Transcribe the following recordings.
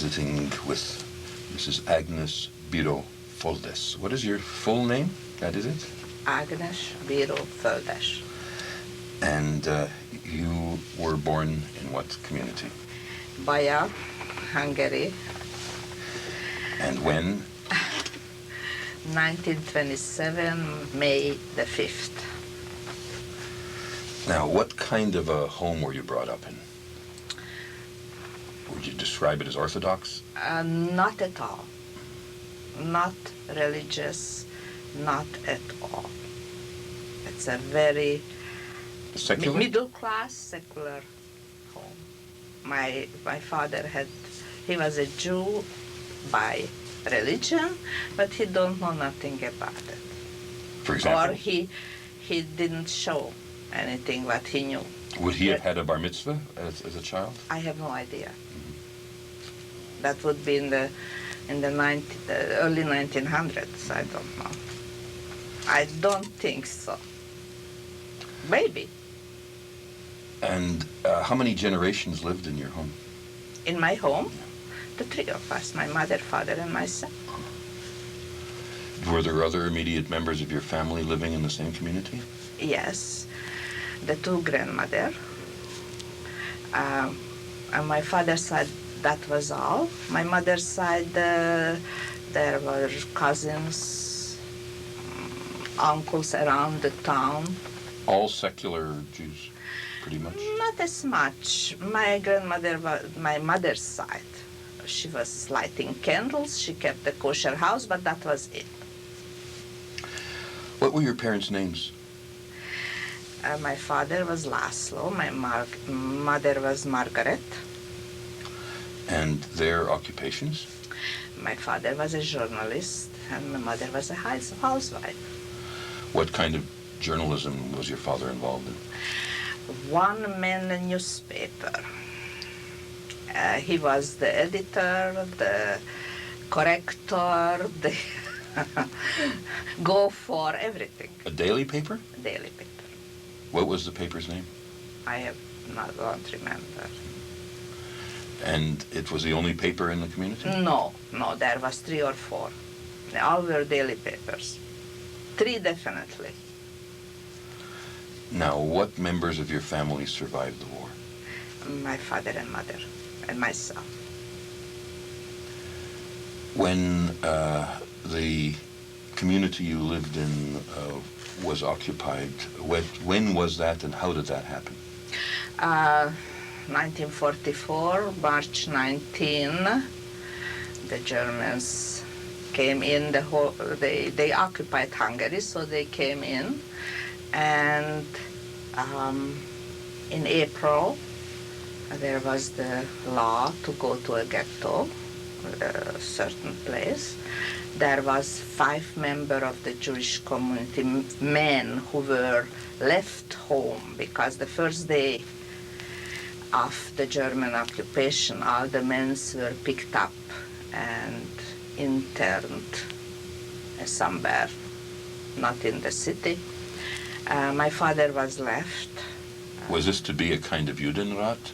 visiting with Mrs. Agnes Biro Foldes. What is your full name? That is it? Agnes Biro Foldes. And you were born in what community? Biro, Hungary. And when? 1927, May the 5th. Now, what kind of a home were you brought up in? Would you describe it as Orthodox? Not at all. Not religious, not at all. It's a very Secular? middle class, secular home. My father he was a Jew by religion, but he don't know nothing about it. For example? Or he didn't show anything what he knew. Would he have had a bar mitzvah as a child? I have no idea. That would be in the early 1900s. I don't know. I don't think so. Maybe. And how many generations lived in your home? In my home, the three of us, my mother, father, and myself. Were there other immediate members of your family living in the same community? Yes, the two grandmother. On my father's side, that was all. My mother's side, there were cousins, uncles around the town. All secular Jews, pretty much? Not as much. My grandmother, my mother's side, she was lighting candles, she kept a kosher house, but that was it. What were your parents' names? My father was Laszlo, my mother was Margaret. And their occupations? My father was a journalist, and my mother was a housewife. What kind of journalism was your father involved in? One-man newspaper. He was the editor, the corrector, the go for everything. A daily paper? Daily paper. What was the paper's name? I don't remember. And it was the only paper in the community? No, there was 3 or 4. They all were daily papers. 3 definitely. Now, what members of your family survived the war? My father and mother, and myself. When the community you lived in was occupied, when was that and how did that happen? 1944, March 19, the Germans came in, they occupied Hungary, so they came in, and in April there was the law to go to a ghetto, a certain place. There was 5 members of the Jewish community, men who were left home because the first day of the German occupation, all the men were picked up and interned somewhere, not in the city. My father was left. Was this to be a kind of Judenrat?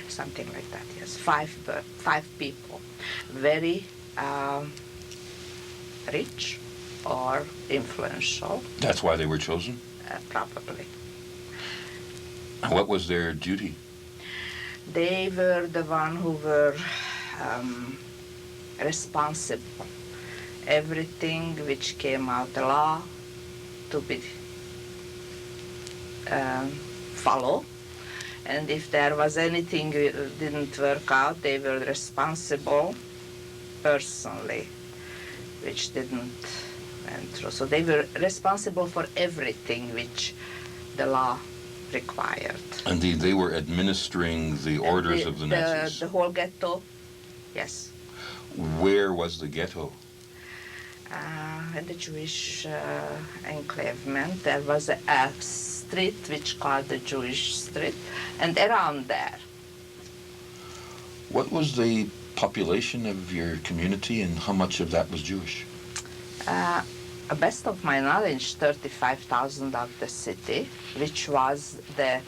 Something like that, yes. 5 people, very rich or influential. That's why they were chosen? Probably. What was their duty? They were the one who were responsible. Everything which came out the law to be followed. And if there was anything that didn't work out, they were responsible personally, which didn't went through. So they were responsible for everything which the law required. Indeed, they were administering the orders of the Nazis. The whole ghetto, yes. Where was the ghetto? In the Jewish enclavement, there was a street which called the Jewish Street, and around there. What was the population of your community, and how much of that was Jewish? Best of my knowledge, 35,000 of the city, which was the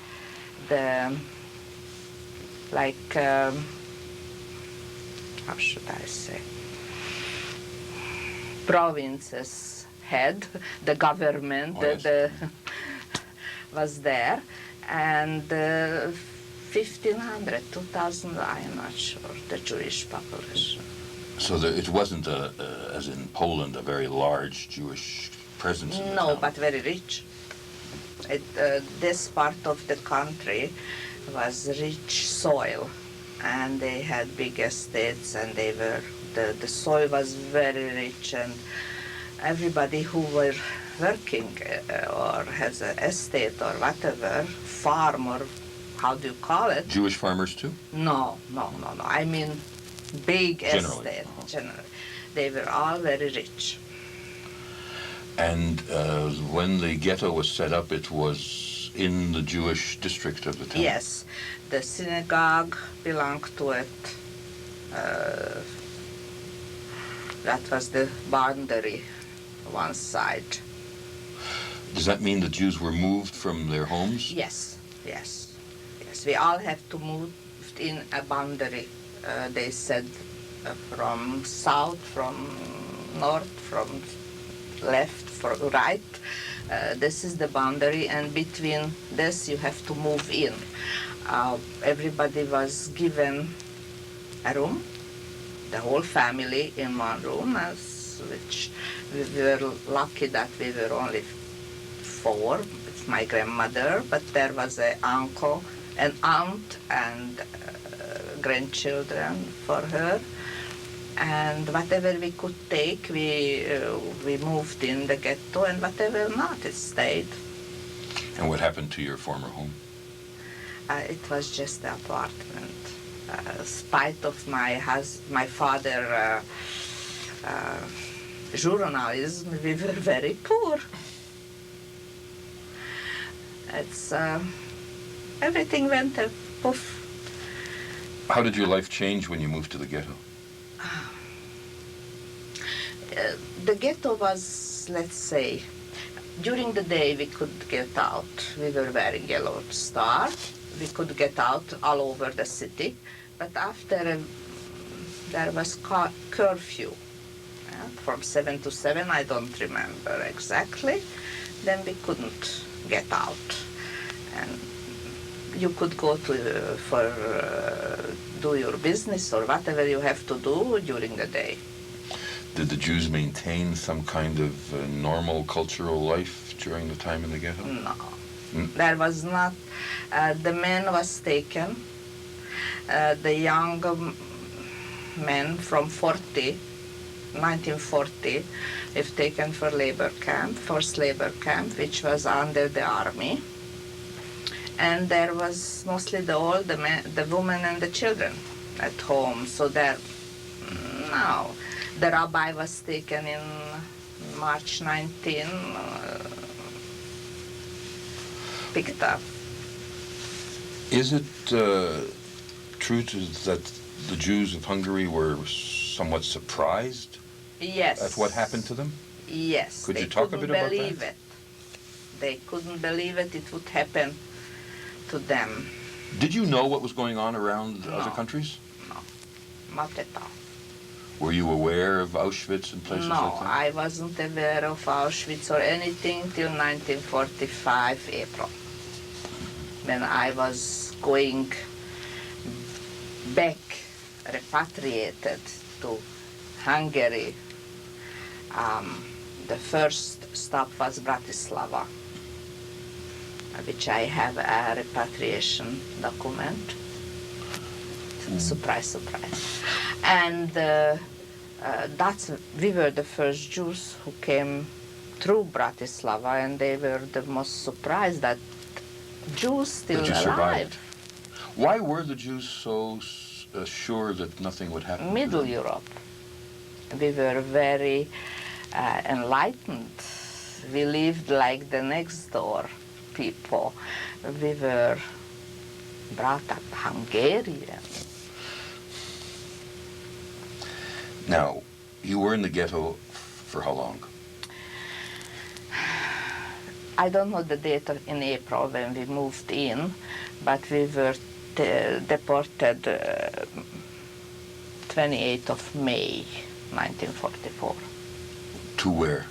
how should I say, province's head, the government, Oh, yes. was there, and 1,500, 2,000, I'm not sure, the Jewish population. So it wasn't, as in Poland, a very large Jewish presence in the No, town. but very rich. This part of the country was rich soil, and they had big estates, and the soil was very rich, and everybody who were working or has an estate or whatever, farm or how do you call it? Jewish farmers too? No. I mean big Generally, estate, uh-huh. generally. They were all very rich. And when the ghetto was set up, it was in the Jewish district of the town? Yes, the synagogue belonged to it. That was the boundary, one side. Does that mean the Jews were moved from their homes? Yes. We all have to move in a boundary. They said from south, from north, from left, from right. This is the boundary, and between this you have to move in. Everybody was given a room, the whole family in one room, which we were lucky that we were only 4 with my grandmother, but there was an uncle, an aunt, and grandchildren for her. And whatever we could take, we moved in the ghetto, and whatever not, it stayed. And what happened to your former home? It was just the apartment. Spite of my father journalism, we were very poor. It's everything went poof. How did your life change when you moved to the ghetto? The ghetto was, let's say, during the day we could get out. We were wearing yellow star. We could get out all over the city. But after there was curfew, from 7 to 7, I don't remember exactly. Then we couldn't get out. And you could go to do your business or whatever you have to do during the day. Did the Jews maintain some kind of normal cultural life during the time in the ghetto? No. There was not. The man was taken. The young men from 1940, if taken for labor camp, forced labor camp, which was under the army. And there was mostly the women and the children at home. So there, no. The rabbi was taken in March 19, picked up. Is it true that the Jews of Hungary were somewhat surprised Yes. at what happened to them? Yes. Could you talk a bit about that? They couldn't believe it would happen to them. Did you know what was going on around No. other countries? No, not at all. Were you aware of Auschwitz and places like No, that? I wasn't aware of Auschwitz or anything till 1945 April, when I was going back, repatriated to Hungary. The first stop was Bratislava, which I have a repatriation document. Surprise, surprise. And we were the first Jews who came through Bratislava, and they were the most surprised that Jews still That you alive. survived. Why were the Jews so sure that nothing would happen to Middle them? Europe. We were very enlightened. We lived like the next door people. We were brought up Hungarian. Now, you were in the ghetto for how long? I don't know the date in April when we moved in, but we were deported 28th of May, 1944. To where?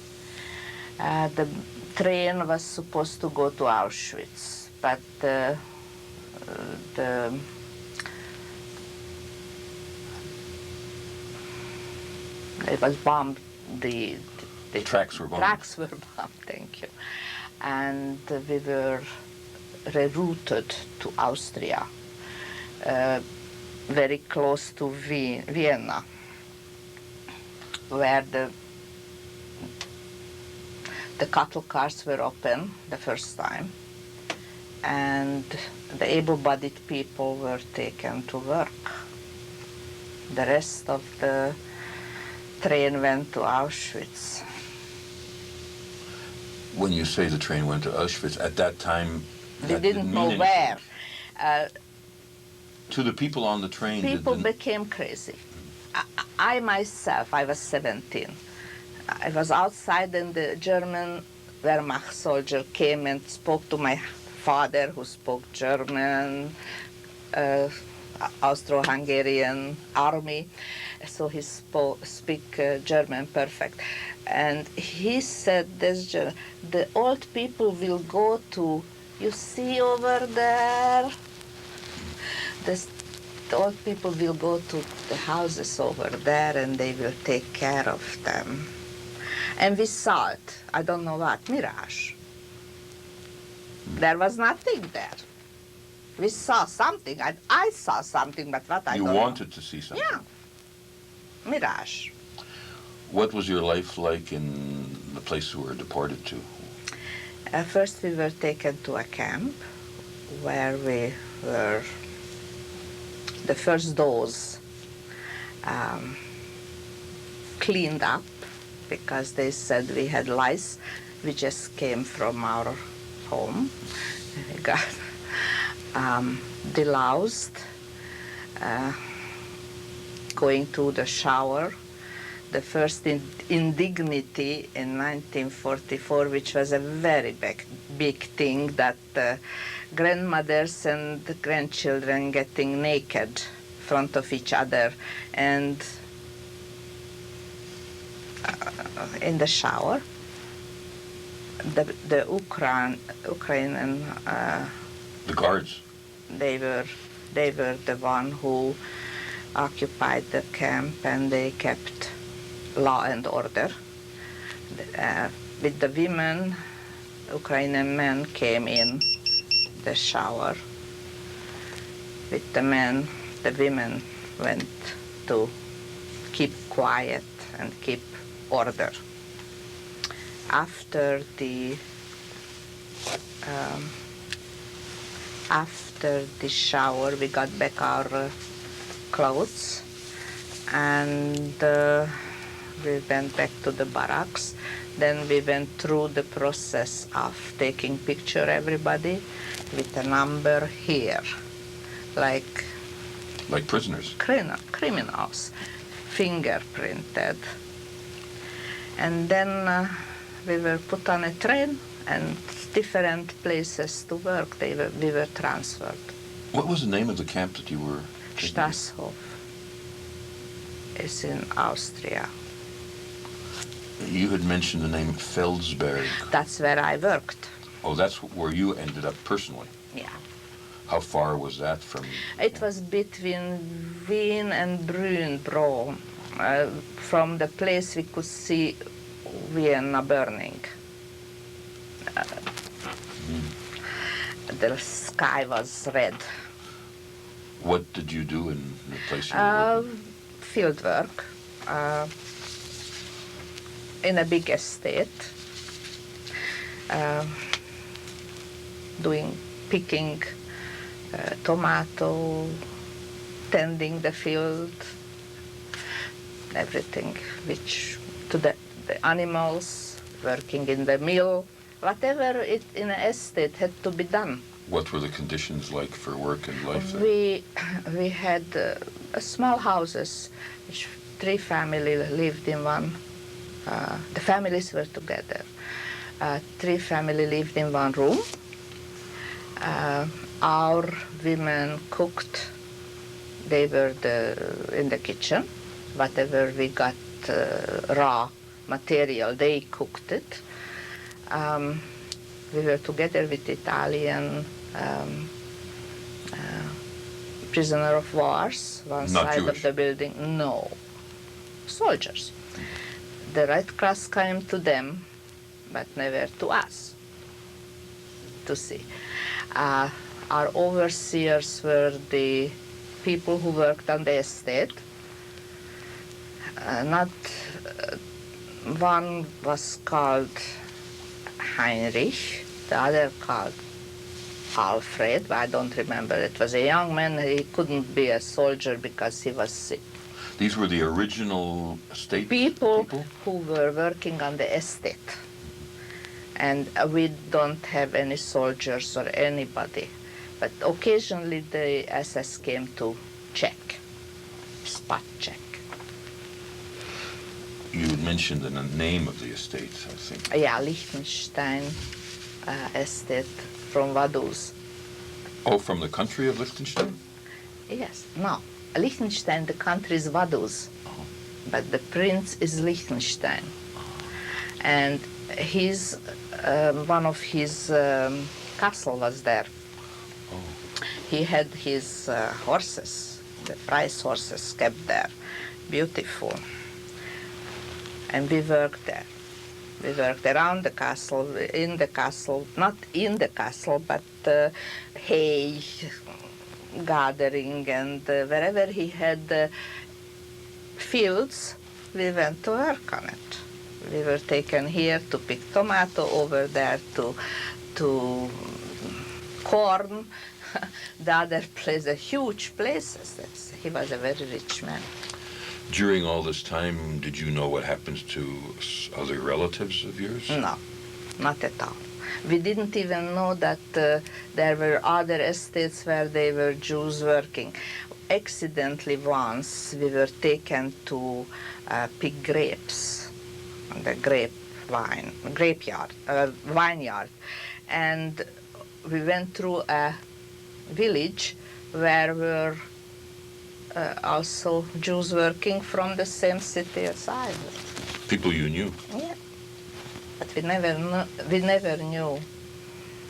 The train was supposed to go to Auschwitz, but it was bombed. The tracks were bombed. Tracks were bombed. Thank you. And we were rerouted to Austria, very close to Vienna, where the cattle cars were open the first time, and the able-bodied people were taken to work. The rest of the train went to Auschwitz. When you say the train went to Auschwitz, at that time, We didn't know where. To the people on the train, People became crazy. I myself, I was 17. I was outside and the German Wehrmacht soldier came and spoke to my father, who spoke German, Austro-Hungarian army, so he speak German perfect. And he said, the old people will go to, you see over there, the old people will go to the houses over there and they will take care of them. And we saw it, I don't know what, mirage. There was nothing there. We saw something, I saw something, but what I don't know. You wanted to see something? Yeah, mirage. What was your life like in the place you were deported to? First we were taken to a camp where we were, the first dose cleaned up because they said we had lice. We just came from our home. We got deloused, going to the shower. The first indignity in 1944, which was a very big thing, that grandmothers and grandchildren getting naked in front of each other and in the shower. The Ukrainian the guards. They were the one who occupied the camp, and they kept law and order. With the women, Ukrainian men came in the shower. With the men, the women went to keep quiet and keep order. After the shower, we got back our clothes, and we went back to the barracks. Then we went through the process of taking picture everybody with a number here, like prisoners. Criminals, fingerprinted. And then we were put on a train and different places to work. We were transferred. What was the name of the camp that you were? Stasshof is in Austria. You had mentioned the name Felsberg. That's where I worked. Oh, that's where you ended up personally? Yeah. How far was that from? It was between Wien and Brunn. From the place we could see Vienna burning. The sky was red. What did you do in the place you were working? Field work in a big estate, picking tomato, tending the field, everything which to the animals, working in the mill, whatever in an estate had to be done. What were the conditions like for work and life there? We had small houses, which 3 families lived in one. The families were together. 3 families lived in one room. Our women cooked They were in the kitchen. Whatever we got raw material, they cooked it. We were together with Italian prisoner of wars, one Not side Jewish. of the building. No, soldiers. The Red Cross came to them, but never to us, to see. Our overseers were the people who worked on the estate. One was called Heinrich, the other called Alfred, I don't remember. It was a young man. He couldn't be a soldier because he was sick. These were the original estate People who were working on the estate. And we don't have any soldiers or anybody. But occasionally the SS came to check, spot check. You had mentioned the name of the estate, I think. Yeah, Liechtenstein estate from Vaduz. Oh, from the country of Liechtenstein? Yes, no. Liechtenstein, the country is Vaduz, but the prince is Liechtenstein. And one of his castle was there. He had his horses, the prize horses kept there, beautiful. And we worked there. We worked around the castle, in the castle, not in the castle, but hay gathering, and wherever he had fields, we went to work on it. We were taken here to pick tomato, over there to corn. The other place, huge places. He was a very rich man. During all this time, did you know what happens to other relatives of yours? No, not at all. We didn't even know that there were other estates where they were Jews working. Accidentally once we were taken to pick grapes, the vineyard, and we went through a village where were also Jews working from the same city as I was. People you knew? Yeah, but we never knew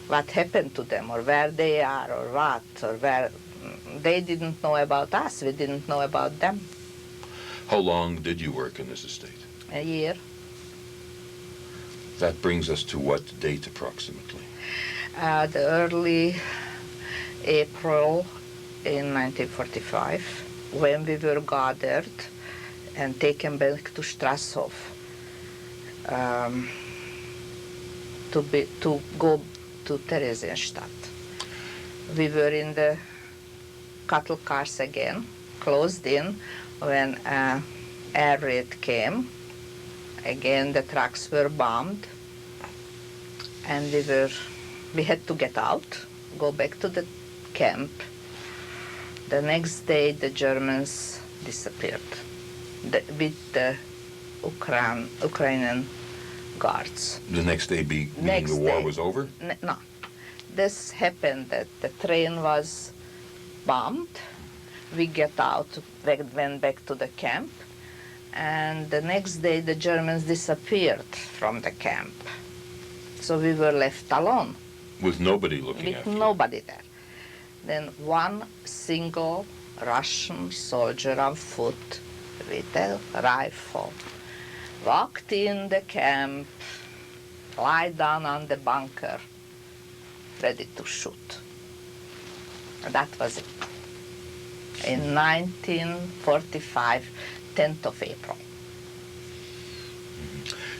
what happened to them, or where they are, or what, or where. They didn't know about us. We didn't know about them. How long did you work in this estate? A year. That brings us to what date approximately? The early April in 1945, when we were gathered and taken back to Strasshof to go to Theresienstadt. We were in the cattle cars again, closed in, when air raid came. Again, the trucks were bombed, and we had to get out, go back to the camp. The next day, the Germans disappeared with the Ukrainian guards. The next day meaning the war was over? No. This happened that the train was bombed. We get out, went back to the camp, and the next day the Germans disappeared from the camp. So we were left alone. With nobody looking after you? With nobody there. Then one single Russian soldier on foot with a rifle walked in the camp, lie down on the bunker, ready to shoot. That was it. In 1945, 10th of April.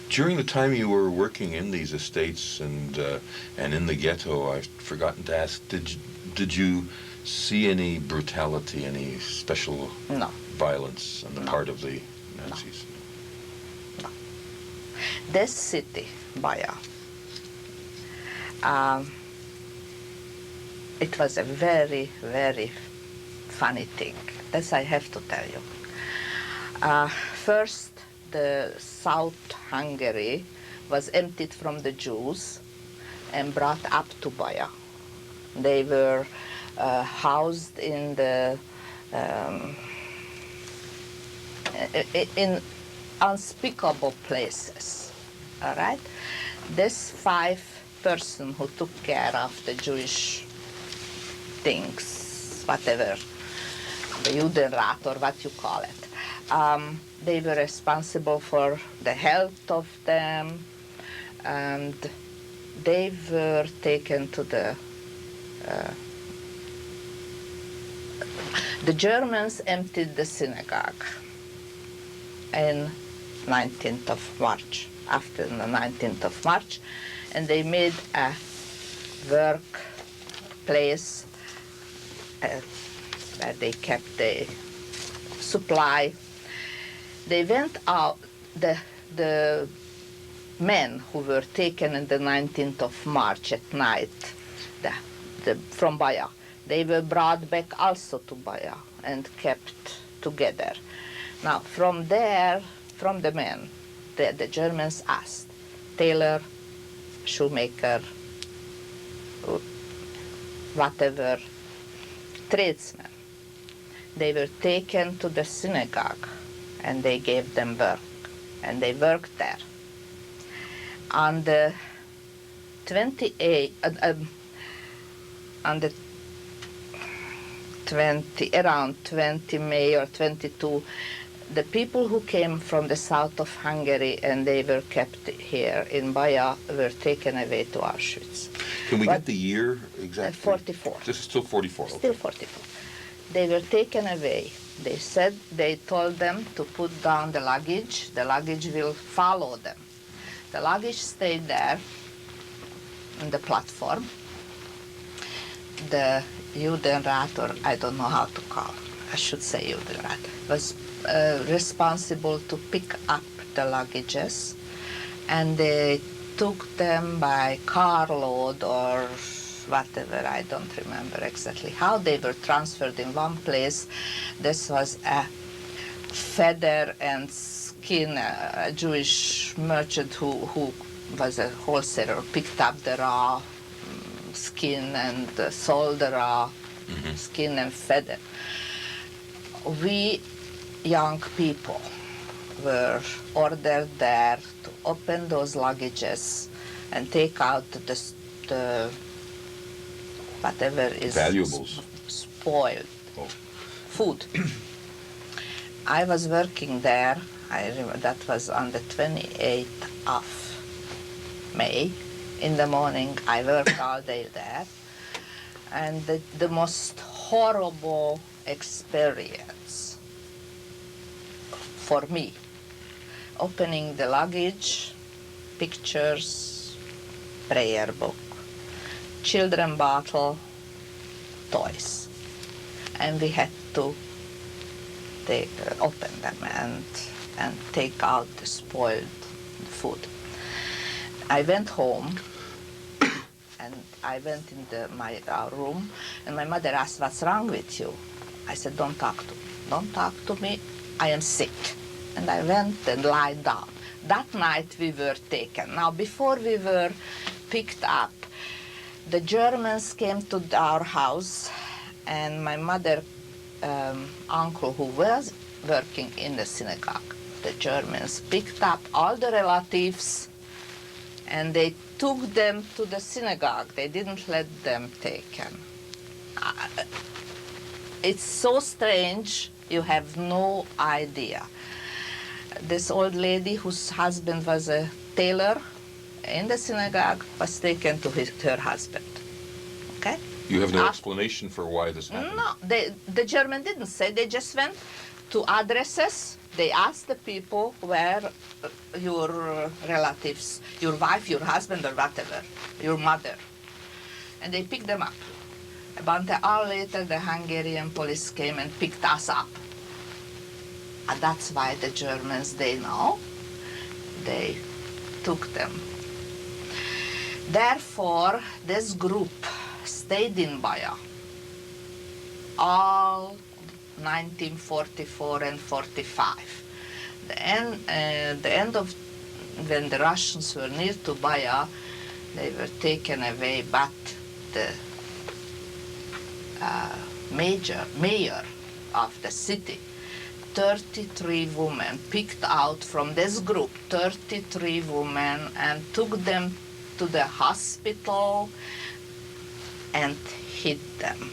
During the time you were working in these estates and in the ghetto, I've forgotten to ask, did you see any brutality, any special violence on the part of the Nazis? No. This city, Baja, it was a very, very funny thing. This I have to tell you. First, the South Hungary was emptied from the Jews and brought up to Baja. They were housed in the in unspeakable places. All right? This 5 person who took care of the Jewish things, whatever, the Judenrat or what you call it, they were responsible for the health of them, and they were taken to the Germans emptied the synagogue in 19th of March, after the 19th of March, and they made a work place where they kept the supply. They went out, the men who were taken on the 19th of March at night from Baya, they were brought back also to Baya and kept together. Now, from there, from the men, the Germans asked, tailor, shoemaker, whatever, tradesmen. They were taken to the synagogue and they gave them work, and they worked there. On the 28th, on the around 20 May or 22, the people who came from the south of Hungary and they were kept here in Baja were taken away to Auschwitz. Can we get the year exactly? 44. This is still 44. Still Okay. 44. They were taken away. They told them to put down the luggage. The luggage will follow them. The luggage stayed there on the platform. The Judenrat, or I don't know how to call, I should say Judenrat, was responsible to pick up the luggages, and they took them by carload or whatever, I don't remember exactly how they were transferred in one place. This was a feather and skin, a Jewish merchant who was a wholesaler, picked up the raw skin and sold the raw skin and feather. We young people were ordered there to open those luggages and take out the whatever is Valuables. spoiled Oh. food. I was working there. I remember that was on the 28th of May. In the morning, I worked all day there, and the most horrible experience for me, opening the luggage, pictures, prayer book, children bottle, toys, and we had to open them and take out the spoiled food. I went home, and I went in our room, and my mother asked, "What's wrong with you?" I said, "Don't talk to me. Don't talk to me. I am sick." And I went and lied down. That night we were taken. Now, before we were picked up, the Germans came to our house, and my mother, uncle who was working in the synagogue, the Germans picked up all the relatives and they took them to the synagogue. They didn't let them taken. It's so strange, you have no idea. This old lady whose husband was a tailor in the synagogue was taken to her husband. Okay? You have no explanation for why this happened? No, the German didn't say. They just went to addresses. They asked the people where your relatives, your wife, your husband, or whatever, your mother, and they picked them up. About an hour later, the Hungarian police came and picked us up. And that's why the Germans, they know, they took them. Therefore, this group stayed in Baja all 1944 and 45. The end of when the Russians were near to Baja, they were taken away, but the mayor of the city. 33 women picked out from this group, 33 women, and took them to the hospital and hid them.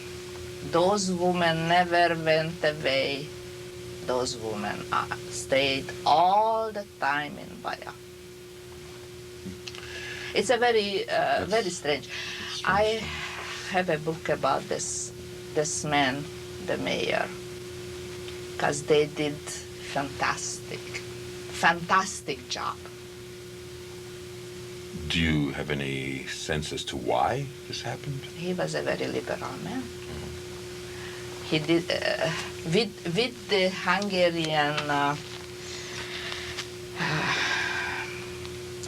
Those women never went away. Those women stayed all the time in Baja. It's a very strange. I have a book about this man, the mayor, because they did fantastic job. Do you have any sense as to why this happened? He was a very liberal man. He did with the Hungarian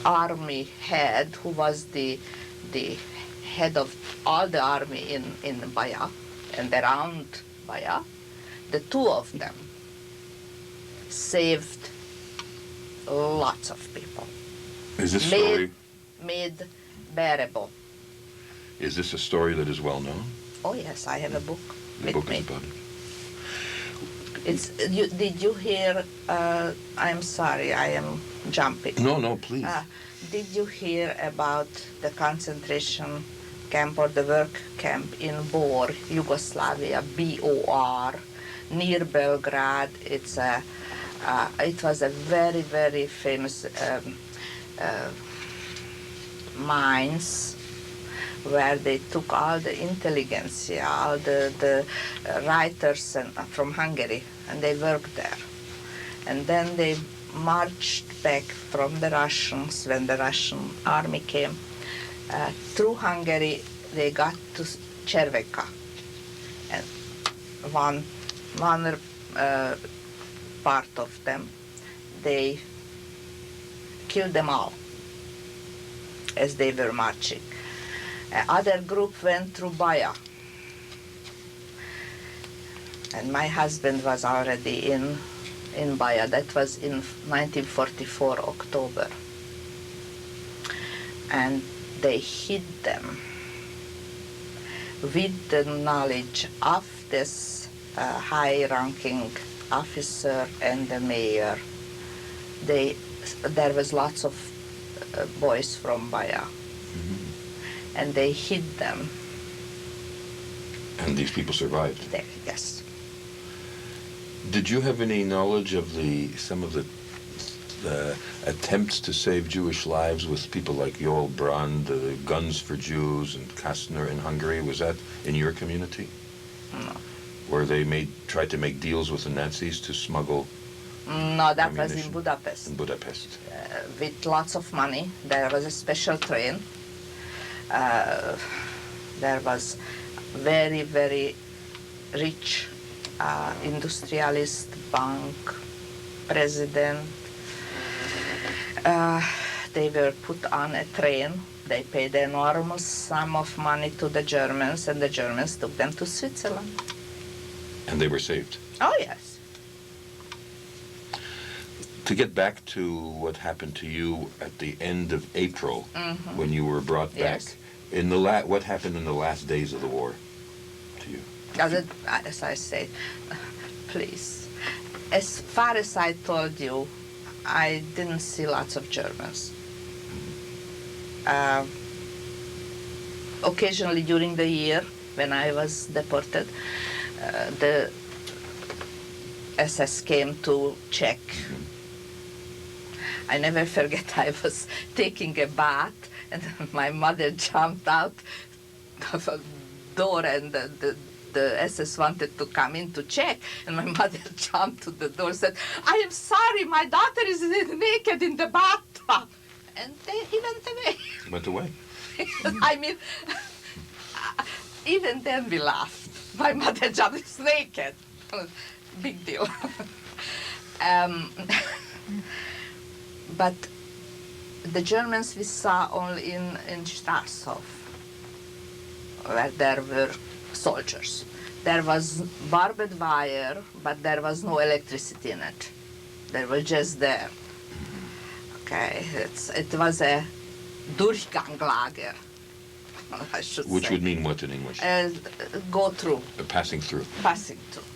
army head, who was the head of all the army in Baja and around Baja. The two of them saved lots of people. Is this story? Made bearable. Is this a story that is well known? Oh yes, I have a book. The book is about it. Did you hear? I'm sorry, I am jumping. No, please. Did you hear about the concentration camp or the work camp in Bor, Yugoslavia, BOR, near Belgrade? It was a very, very famous mines where they took all the intelligentsia, all the writers from Hungary, and they worked there. And then they marched back from the Russians when the Russian army came. Through Hungary, they got to Červeka. And one part of them, they killed them all as they were marching. Other group went through Baja. And my husband was already in Baja. That was in 1944, October. And they hid them with the knowledge of this high-ranking officer and the mayor. There was lots of boys from Baja. Mm-hmm. And they hid them. And these people survived? Yes. Did you have any knowledge of some of the attempts to save Jewish lives with people like Joel Brand, the Guns for Jews, and Kastner in Hungary? Was that in your community? No. Where they tried to make deals with the Nazis to smuggle No, that was ammunition? in Budapest. In Budapest. With lots of money. There was a special train. There was very, very rich industrialist, bank, president. They were put on a train. They paid an enormous sum of money to the Germans, and the Germans took them to Switzerland. And they were saved? Oh, yes. To get back to what happened to you at the end of April, mm-hmm. when you were brought back, yes. What happened in the last days of the war to you? As I said, please, as far as I told you, I didn't see lots of Germans. Occasionally during the year, when I was deported, the SS came to check. Mm-hmm. I never forget, I was taking a bath and my mother jumped out of a door, and the SS wanted to come in to check, and my mother jumped to the door and said, "I am sorry, my daughter is naked in the bathtub." And he went away. Went away? I mean, even then we laughed. My mother jumped, is naked. Big deal. But the Germans we saw only in Strasshof, where there were soldiers. There was barbed wire, but there was no electricity in it. They were just there. Okay, it was a Durchganglager, I should say. Which would mean what in English? Go through. Passing through. Passing through.